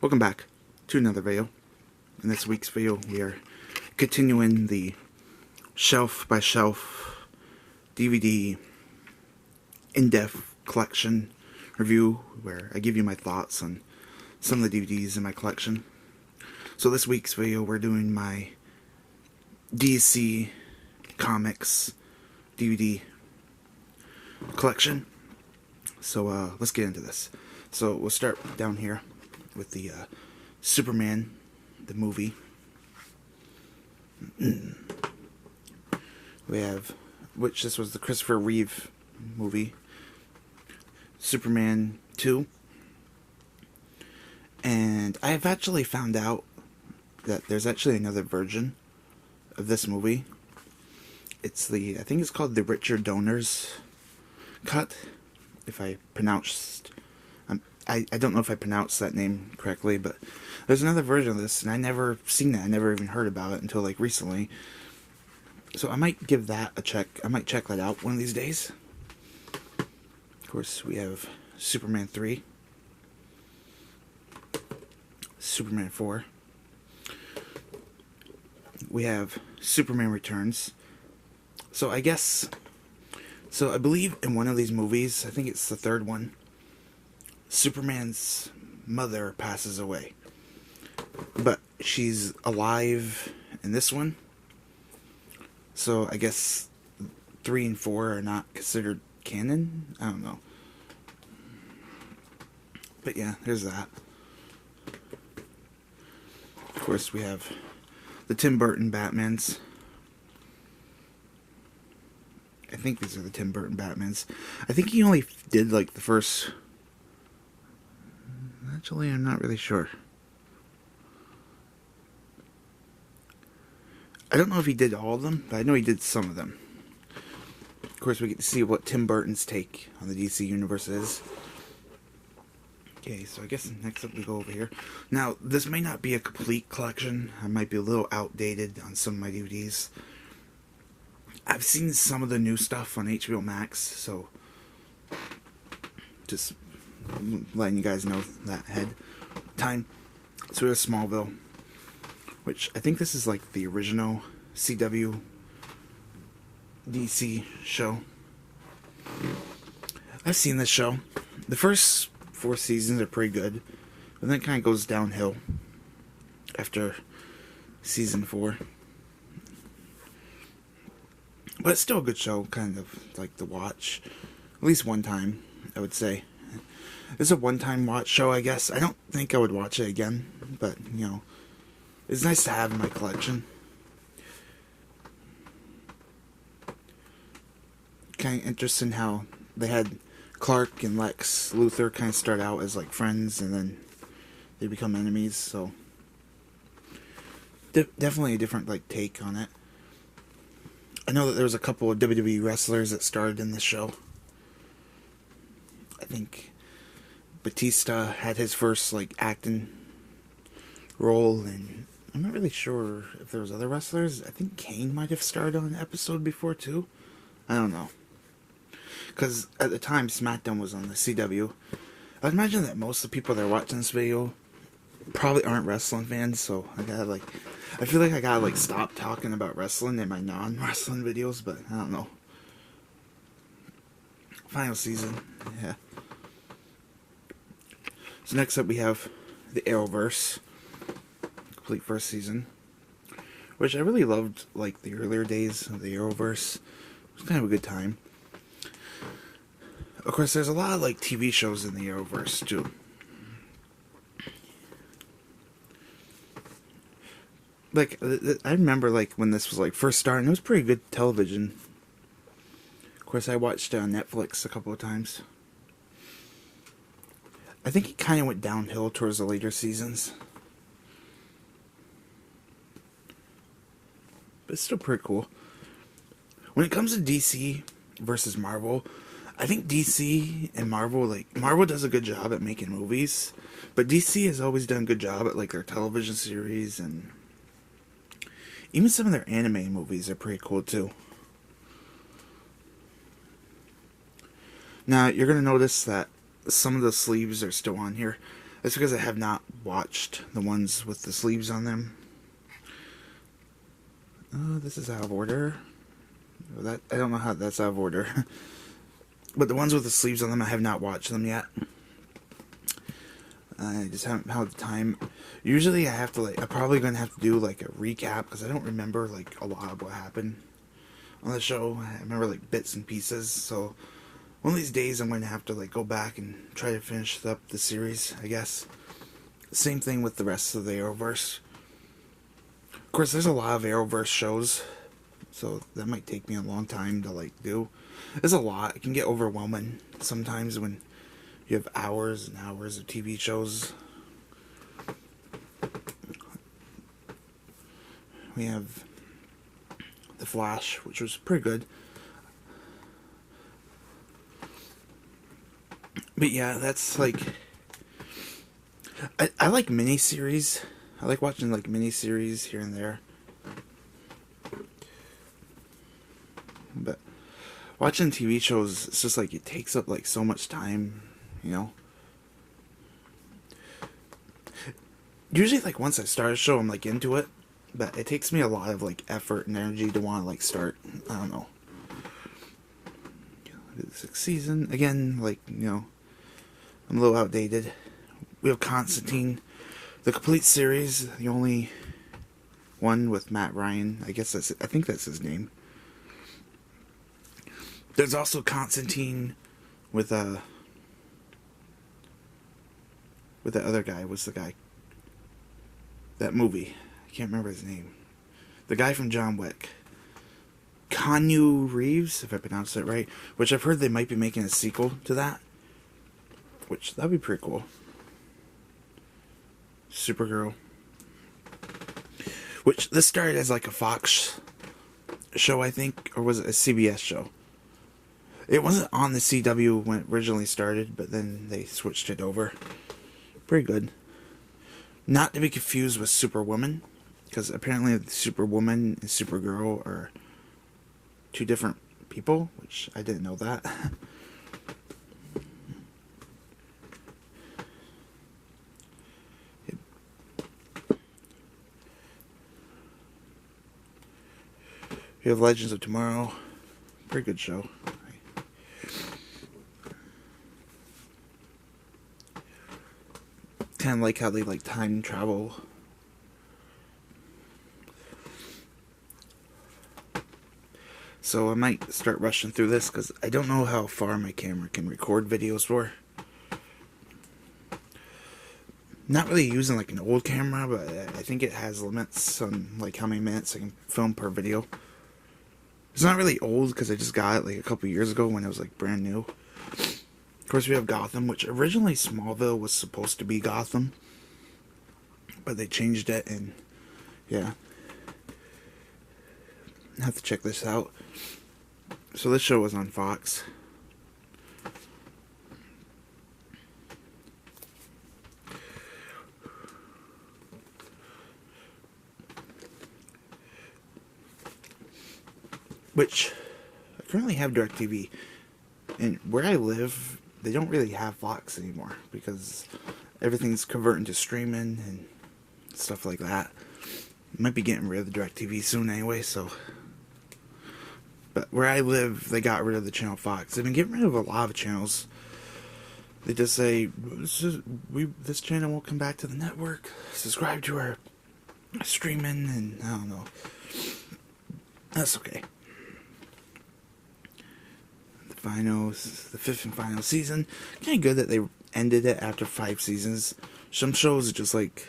Welcome back to another video. In this week's video, we are continuing the shelf by shelf DVD in-depth collection review where I give you my thoughts on some of the DVDs in my collection. So this week's video, we're doing my DC Comics DVD collection. So let's get into this. So we'll start down here with the Superman, the movie. We have, which this was the Christopher Reeve movie, Superman 2. And I have actually found out that there's actually another version of this movie. It's the, I think it's called the Richard Donner's cut, if I pronounced, I don't know if I pronounced that name correctly, but there's another version of this, and I never seen it. I never even heard about it until like recently. So I might give that a check. I might check that out one of these days. Of course, we have Superman 3, Superman 4. We have Superman Returns. So I believe in one of these movies, I think it's the third one, Superman's mother passes away. But she's alive in this one. So I guess 3 and 4 are not considered canon? I don't know. But yeah, there's that. Of course, we have the Tim Burton Batmans. I think these are the Tim Burton Batmans. I think he only did like the first... Actually, I'm not really sure. I don't know if he did all of them, but I know he did some of them. Of course, we get to see what Tim Burton's take on the DC universe is. Okay, so I guess next up we go over here. Now, this may not be a complete collection. I might be a little outdated on some of my DVDs. I've seen some of the new stuff on HBO Max, so just letting you guys know that ahead time. So we have Smallville, which I think this is like the original CW DC show. I've seen this show. The first 4 seasons are pretty good, but then it kind of goes downhill after season 4. But it's still a good show, kind of like to watch at least one time, I would say. It's a one-time watch show, I guess. I don't think I would watch it again, but, you know, it's nice to have in my collection. Kind of interesting how they had Clark and Lex Luthor kind of start out as, like, friends, and then they become enemies, so... definitely a different, like, take on it. I know that there was a couple of WWE wrestlers that started in this show. I think Batista had his first, like, acting role, and I'm not really sure if there was other wrestlers. I think Kane might have starred on an episode before, too. I don't know. Because at the time, SmackDown was on the CW. I'd imagine that most of the people that are watching this video probably aren't wrestling fans, so I feel like I gotta, like, stop talking about wrestling in my non-wrestling videos, but I don't know. Final season, yeah. So next up we have the Arrowverse, complete first season, which I really loved, like, the earlier days of the Arrowverse. It was kind of a good time. Of course, there's a lot of, like, TV shows in the Arrowverse, too. Like, I remember, like, when this was, like, first starting, it was pretty good television. Of course, I watched it on Netflix a couple of times. I think it kind of went downhill towards the later seasons. But it's still pretty cool. When it comes to DC versus Marvel, I think DC and Marvel, like, Marvel does a good job at making movies, but DC has always done a good job at, like, their television series, and even some of their anime movies are pretty cool, too. Now, you're going to notice that some of the sleeves are still on here. That's because I have not watched the ones with the sleeves on them. Oh, this is out of order. That I don't know how that's out of order. But the ones with the sleeves on them, I have not watched them yet. I just haven't had the time. Usually I have to, like, I'm probably going to have to do, like, a recap, because I don't remember, like, a lot of what happened on the show. I remember, like, bits and pieces, so one of these days I'm going to have to, like, go back and try to finish up the series, I guess. Same thing with the rest of the Arrowverse. Of course, there's a lot of Arrowverse shows, so that might take me a long time to, like, do. There's a lot. It can get overwhelming sometimes when you have hours and hours of TV shows. We have The Flash, which was pretty good. But yeah, that's like... I like miniseries. I like watching like miniseries here and there. But watching TV shows, it's just like it takes up like so much time, you know? Usually like once I start a show, I'm like into it. But it takes me a lot of like effort and energy to want to like start. I don't know. The 6th season again, like, you know, I'm a little outdated. We have Constantine, the complete series, the only one with Matt Ryan. I think that's his name. There's also Constantine with the other guy. What's the guy? That movie. I can't remember his name. The guy from John Wick. Keanu Reeves, if I pronounced it right. Which I've heard they might be making a sequel to that. Which, that'd be pretty cool. Supergirl. Which, this started as like a Fox show, I think. Or was it a CBS show? It wasn't on the CW when it originally started, but then they switched it over. Pretty good. Not to be confused with Superwoman. Because apparently Superwoman and Supergirl are two different people, which I didn't know that. We have Legends of Tomorrow. Pretty good show. Kind of like how they like time travel. So I might start rushing through this because I don't know how far my camera can record videos for. Not really using like an old camera, but I think it has limits on like how many minutes I can film per video. It's not really old because I just got it like a couple years ago when it was like brand new. Of course we have Gotham, which originally Smallville was supposed to be Gotham. But they changed it and yeah. I have to check this out. So this show was on Fox. Which I currently have DirecTV. And where I live, they don't really have Fox anymore because everything's converting to streaming and stuff like that. Might be getting rid of the DirecTV soon anyway, so. But where I live, they got rid of the channel Fox. They've been getting rid of a lot of channels. They just say, this channel won't come back to the network. Subscribe to our streaming, and I don't know. That's okay. The 5th and final season. Kind of good that they ended it after 5 seasons. Some shows just like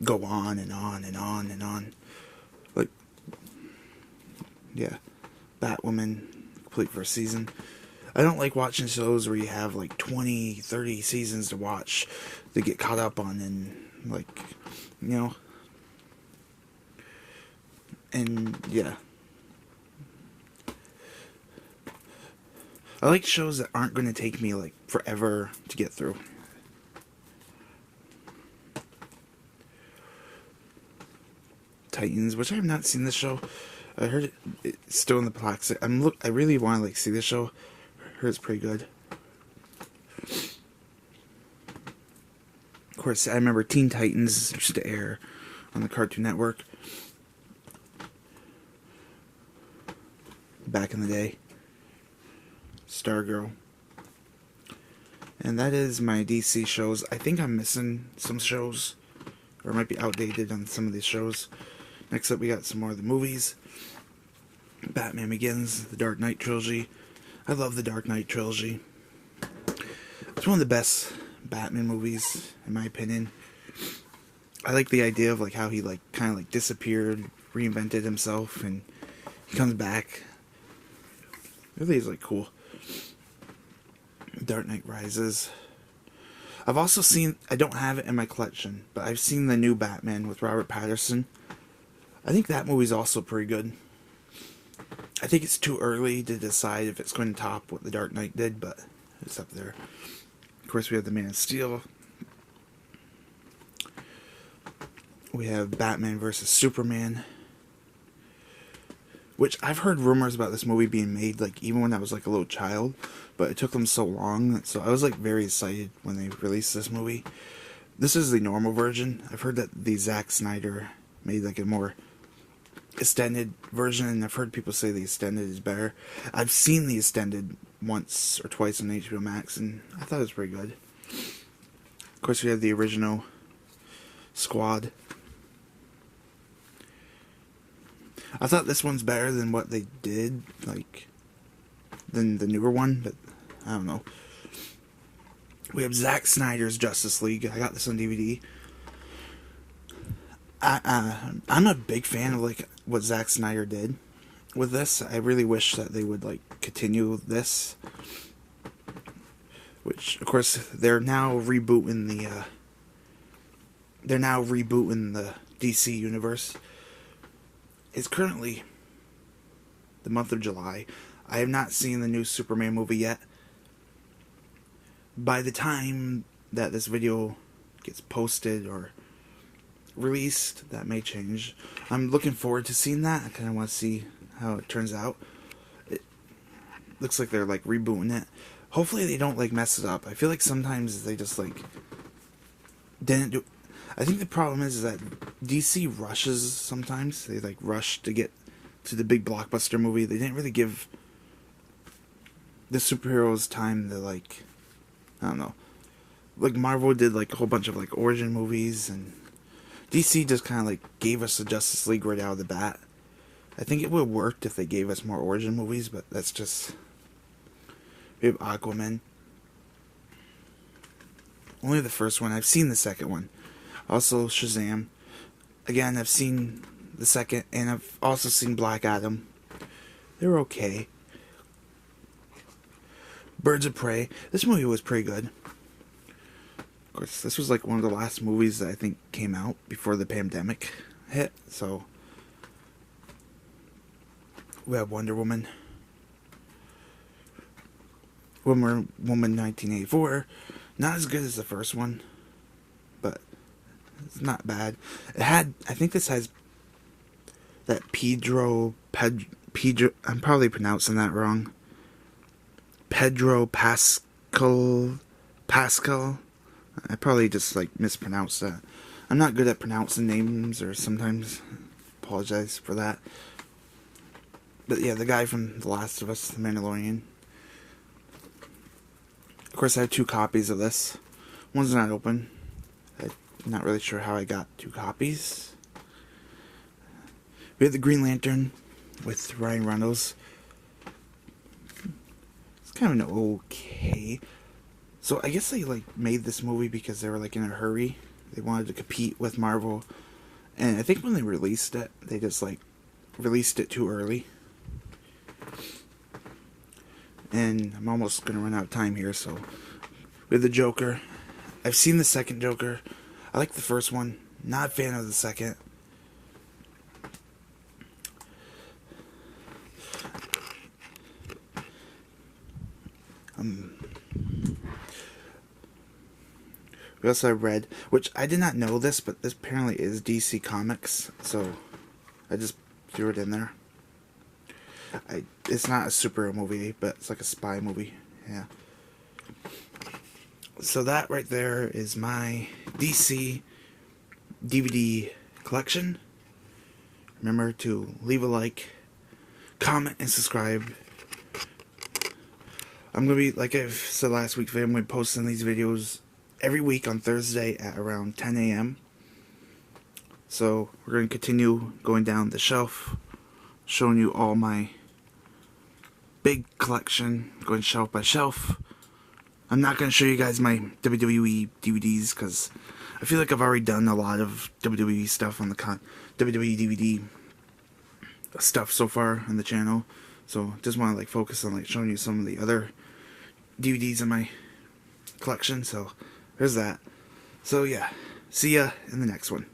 go on and on and on and on. Like, yeah. Batwoman, complete first season. I don't like watching shows where you have like 20, 30 seasons to watch to get caught up on and like, you know. And yeah. I like shows that aren't going to take me like forever to get through. Titans, which I have not seen this show. I heard it's still in the Plex. I really want to like see this show. I heard it's pretty good. course, I remember Teen Titans used to air on the Cartoon Network back in the day. Stargirl. And that is my DC shows. I think I'm missing some shows, or might be outdated on some of these shows. Next up, we got some more of the movies. Batman Begins, the Dark Knight trilogy. I love the Dark Knight trilogy. It's one of the best Batman movies, in my opinion. I like the idea of like how he like kind of like disappeared, reinvented himself, and he comes back. It really is like cool. Dark Knight Rises. I've also seen, I don't have it in my collection, but I've seen the new Batman with Robert Pattinson. I think that movie's also pretty good. I think it's too early to decide if it's going to top what the Dark Knight did, but it's up there. Of course, we have the Man of Steel. We have Batman vs. Superman, which I've heard rumors about this movie being made, like, even when I was, like, a little child, but it took them so long, so I was, like, very excited when they released this movie. This is the normal version. I've heard that the Zack Snyder made, like, a more extended version, and I've heard people say the extended is better. I've seen the extended once or twice on HBO Max, and I thought it was pretty good. Of course, we have the original Squad. I thought this one's better than what they did, like, than the newer one, but I don't know. We have Zack Snyder's Justice League. I got this on DVD. I'm a big fan of, like, what Zack Snyder did with this. I really wish that they would, like, continue this. Which, of course, they're now rebooting the DC universe. It's currently the month of July. I have not seen the new Superman movie yet. By the time that this video gets posted or released, that may change. I'm looking forward to seeing that. I kind of want to see how it turns out. It looks like they're like rebooting it. Hopefully they don't like mess it up. I feel like sometimes they just like didn't do. I think the problem is that DC rushes sometimes. They like rush to get to the big blockbuster movie. They didn't really give the superheroes time to, like, I don't know. Like Marvel did like a whole bunch of like origin movies, and DC just kind of like gave us the Justice League right out of the bat. I think it would have worked if they gave us more origin movies, but that's just. We have Aquaman. Only the first one. I've seen the second one. Also Shazam. Again, I've seen the second, and I've also seen Black Adam. They're okay. Birds of Prey. This movie was pretty good. Of course, this was like one of the last movies that I think came out before the pandemic hit, so we have Wonder Woman. Wonder Woman 1984. Not as good as the first one, but it's not bad. It had, I think this has that Pedro, I'm probably pronouncing that wrong. Pedro Pascal. I probably just like mispronounced that. I'm not good at pronouncing names, or sometimes apologize for that. But yeah, the guy from The Last of Us, The Mandalorian. Of course, I have 2 copies of this. One's not open. I'm not really sure how I got 2 copies. We have the Green Lantern with Ryan Reynolds. It's kind of an okay. So I guess they like made this movie because they were like in a hurry. They wanted to compete with Marvel. And I think when they released it, they just like released it too early. And I'm almost going to run out of time here, so we have the Joker. I've seen the second Joker. I like the first one. Not a fan of the second. We also have Red, which I did not know this, but this apparently is DC Comics, so I just threw it in there. It's not a superhero movie, but it's like a spy movie. Yeah. So that right there is my DC DVD collection. Remember to leave a like, comment, and subscribe. I'm going to be, like I said last week, I'm going to be posting these videos every week on Thursday at around 10 a.m. So we're going to continue going down the shelf, showing you all my big collection, going shelf by shelf. I'm not going to show you guys my WWE DVDs because I feel like I've already done a lot of WWE stuff on the WWE DVD stuff so far on the channel. So just want to like focus on like showing you some of the other DVDs in my collection. So there's that. So yeah, see ya in the next one.